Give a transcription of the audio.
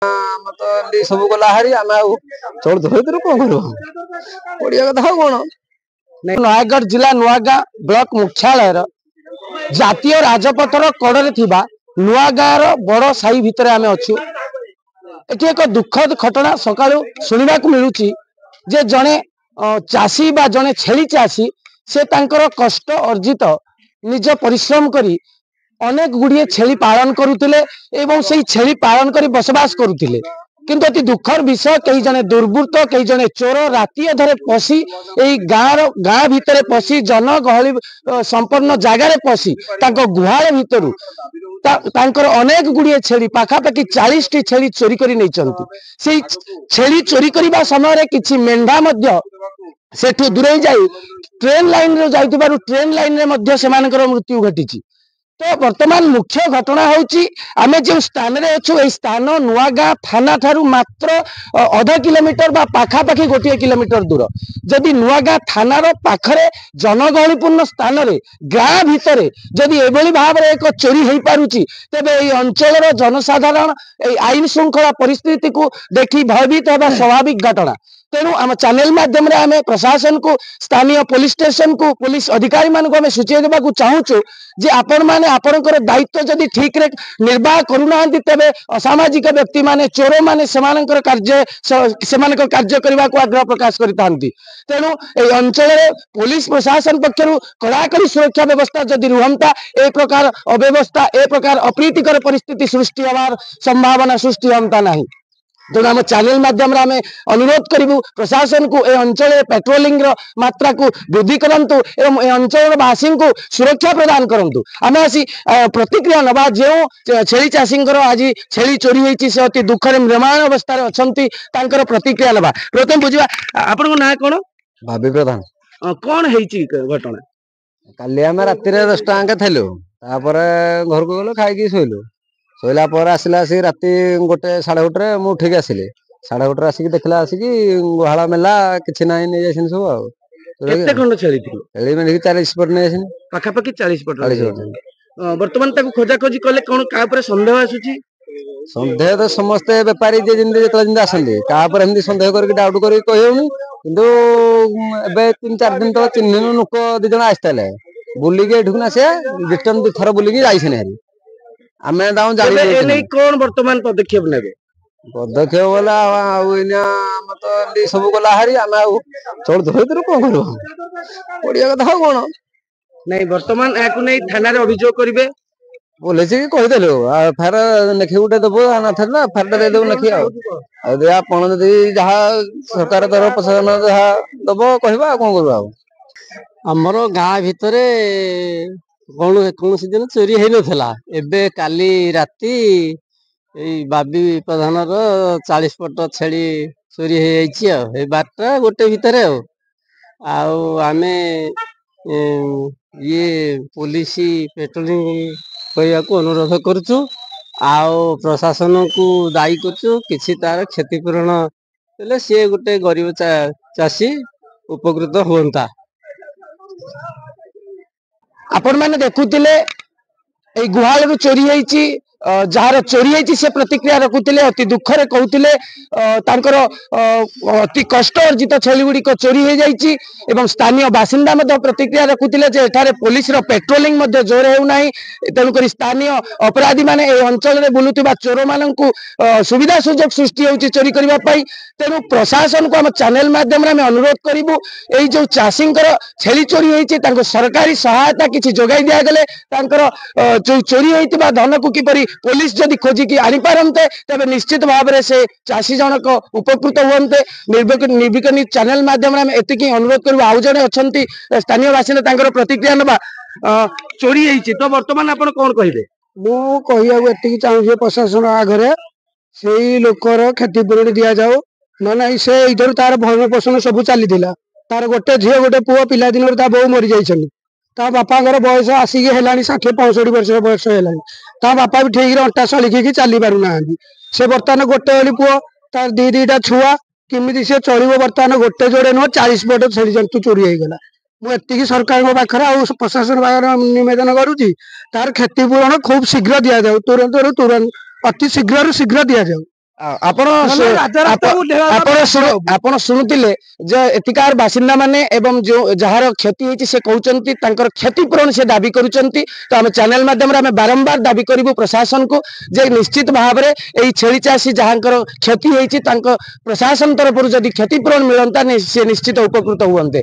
आम तो एमती सब गला हारी आम चल धर कौन कर ओडिया कथा कौन नयगढ़ जिला नुआगाँ ब्लॉक मुख्यालय जातीय राजपथर कड़े थिबा नुआगाँ बड़ साई भितर आम अच्छु। एटी एक दुखद घटना सकाळु सुनिबा को मिलुची जे जणे चाषी बा जणे छेली चाषी से तांकर कष्ट अर्जित निज परिश्रम करी अनेक गुड़िए छेली पालन करुतिले एवं सेही छेली पालन करी बसवास करुतिले। किंतु अति दुखर विषय कई जने दुर्बृत्त कई जने चोर राति अधरे पशि गाँ भितर पशि जनगहली संपन्न जगार पशि गुहाल भितर अनेक गुड़िए छेली पाखापाखि 40 टी छेली चोरी करी नैचंती। से छेली चोरी करबा समय किछि मेंढा मध्य सेठु दूरे जाई ट्रेन लाइन रे जाइतिबारु ट्रेन लाइन रे मध्य सेमानकर मृत्यु घटिछि। तो वर्तमान मुख्य घटना होची आमे जो स्थान रे अछु ए स्थान नुआगाँ थाना थारु मात्र आधा किलोमीटर बा पाखापाखि 1 किलोमीटर दूर। जदि नुआगाँ थानार पाखरे जनगहलीपूर्ण स्थान रे गाँ भितर जदि एभली भाव रे एक चोरी हेई पारुची तेबे ए अंचलर जनसाधारण ए आईन श्रृंखला परिस्थिति को देखि भयभीत होबा स्वाभाविक घटना। तेणु आम चैनल माध्यम रे आमे प्रशासन को स्थानीय पुलिस स्टेशन को पुलिस अधिकारी मान को सूचना देवा को चाहूँ जे आपण माने आपणकर दायित्व जदि ठीक रे निर्वाह करूना तेबे असामाजिक व्यक्ति माने चोर माने सेमानकर कार्य करने को आग्रह प्रकाश करतांती। तेणु ए अंचल रे पुलिस प्रशासन पक्षरु कड़ाकड़ी सुरक्षा व्यवस्था जदि रुहंता ए प्रकार अव्यवस्था ए प्रकार अप्रीतिकर परिस्थिति सृष्टि होवार संभावना सृष्टि हमता नहीं। तेणु आम चैनल माध्यम अनुरोध करूँ प्रशासन को ए अंचल पेट्रोलिंग मात्रा को वृद्धि करंतु एवं ए अंचल वासी को सुरक्षा प्रदान करंतु। आम आसी प्रतिक्रिया नवा जो छेली चाषी आज छेली चोरी होती से अति दुखर निर्माण अवस्था अच्छी प्रतिक्रिया नवा। प्रथम बुझा आपण ना कौन भाभी प्रधान कौन घटना काली आम राति 10 टाँगे थेलु घर को गलो खाई शोलु शोला आसला आसिक राति 1 साढ़े 1 मु उठिक आसिली 1:30 आसिक देखला आसिक गुहाल मेला किसी ना नहीं जाइन सब केते खंड छेली थी छेली में 40 पट नहीं आसिन पाखापाखि 40 पट वर्तमान ताको खोजा खोजी कले कोन का ऊपर संदेह आसुची। संदेह तो समस्ते बेपारी जे जिंदे जतला जिंदे आसंदी का ऊपर हमदी संदेह करके डाउट करके कहउनी किंतु एबे 3-4 दिन तो चिन्हनु लोक 2 जण आस्ताले बुलिके एठुना से रिटर्न 2 थर बुलिके जाइछने हरी आमे दाउ जानि एनै कोन वर्तमान पदक्षेप नेबे पदक्षेप वाला आम तो एमती सब गला हारी आम चल धर कौन कर ओडिया कथा कौन नहीं वर्तमान या थाना रे अभियोग करिवे पुलिस की कहीदेलु फेर नेखी गोटे देव ना फेर देदेव नेखी आपण जदि जहाँ सरकार तरफ प्रशासन जहाँ दब कहवा कौन कर आमर गाँ भितर कौन दिन चोरी हो नाला एबे काली राती बाबी प्रधान 40 पट छेली चोरी हो 12टा 1 भितर आमे ये पुलिस पेट्रोलिंग करने को अनुरोध करुचु प्रशासन को दायी करुचु किसी तार क्षतिपूरण हेले सी गोटे गरीब चाषी उपकृत हुंता। आपण मैंने देखुतिले गुहाल चोरी होती जार चोरी होती से प्रतिक्रिया रखुते अति दुखरे कहते अति कष्ट अर्जित छेली गुड़िक चोरी हो जाइए एवं स्थानीय बासिंदा प्रतिक्रिया रखुते जे एठारे पुलिस पेट्रोलिंग जोर होना तेणुक स्थानीय अपराधी माने अंचल में बुलुवा चोर मान सुविधा सुजोग सृष्टि होती चोरी करने तेणु प्रशासन को आम चैनल माध्यम अनुरोध करूँ यही जो चाषी छेली चोरी होती सरकारी सहायता किसी जोगाई दिगले जो चोरी होता धन को किपरि पुलिस जदि खोजिकी आनीपारते तेज निश्चित भाव में से चाषी जनक उपकृत हुए। निर्भीक न्यूज चैनल माध्यम एति अनुरोध करूँ आउ जड़े अच्छा स्थानीय बासिंदा प्रतिक्रिया नवा चोरी होती तो बर्तमान आप कौन कहे मुझे चाहूँ प्रशासन आगे से लोकर क्षतिपूरण दि जाऊ ना से इधर तार भरण पोषण सब चली तार गोटे झील गोटे पुओ पिला दिन बो मरी जाइछन बापा बयस आसिक है 60-65 वर्ष बयस है बापा भी ठीक अंटा सलिखी चली पार ना से बर्तमान गोटे वाली पुओ तार 2-2टा छुआ किमी सी चलो बर्तमान गोटे जोड़े नुह 40 पट छेली जंतु चोरी होगला मुझे सरकार पाखे प्रशासन निवेदन करुँची तार क्षतिपूरण खूब शीघ्र दि जाऊ तुरंत अति शीघ्र दि जाऊ। ଆପଣ ଆପଣ ଶୁଣୁଥିଲେ ଯେ ଏଠିକାର ବାସିନ୍ଦା ମାନେ ଏବଂ ଯୋଉ ଯାହାର କ୍ଷତି ହେଇଛି ସେ କହୁଛନ୍ତି ତାଙ୍କର କ୍ଷତିପୂରଣ ସେ ଦାବି କରୁଛନ୍ତି। ତ ଆମେ ଚ୍ୟାନେଲ ମାଧ୍ୟମରେ ଆମେ ବାରମ୍ବାର ଦାବି କରିବୁ ପ୍ରଶାସନକୁ ଯେ ନିଶ୍ଚିତ ଭାବରେ ଏଇ ଛେଳି ଚାଷୀ ଯାହାଙ୍କର କ୍ଷତି ହେଇଛି ତାଙ୍କ ପ୍ରଶାସନ ତରଫରୁ ଯଦି କ୍ଷତିପୂରଣ ମିଳନ୍ତା ସେ ନିଶ୍ଚିତ ଉପକୃତ ହୁଅନ୍ତେ।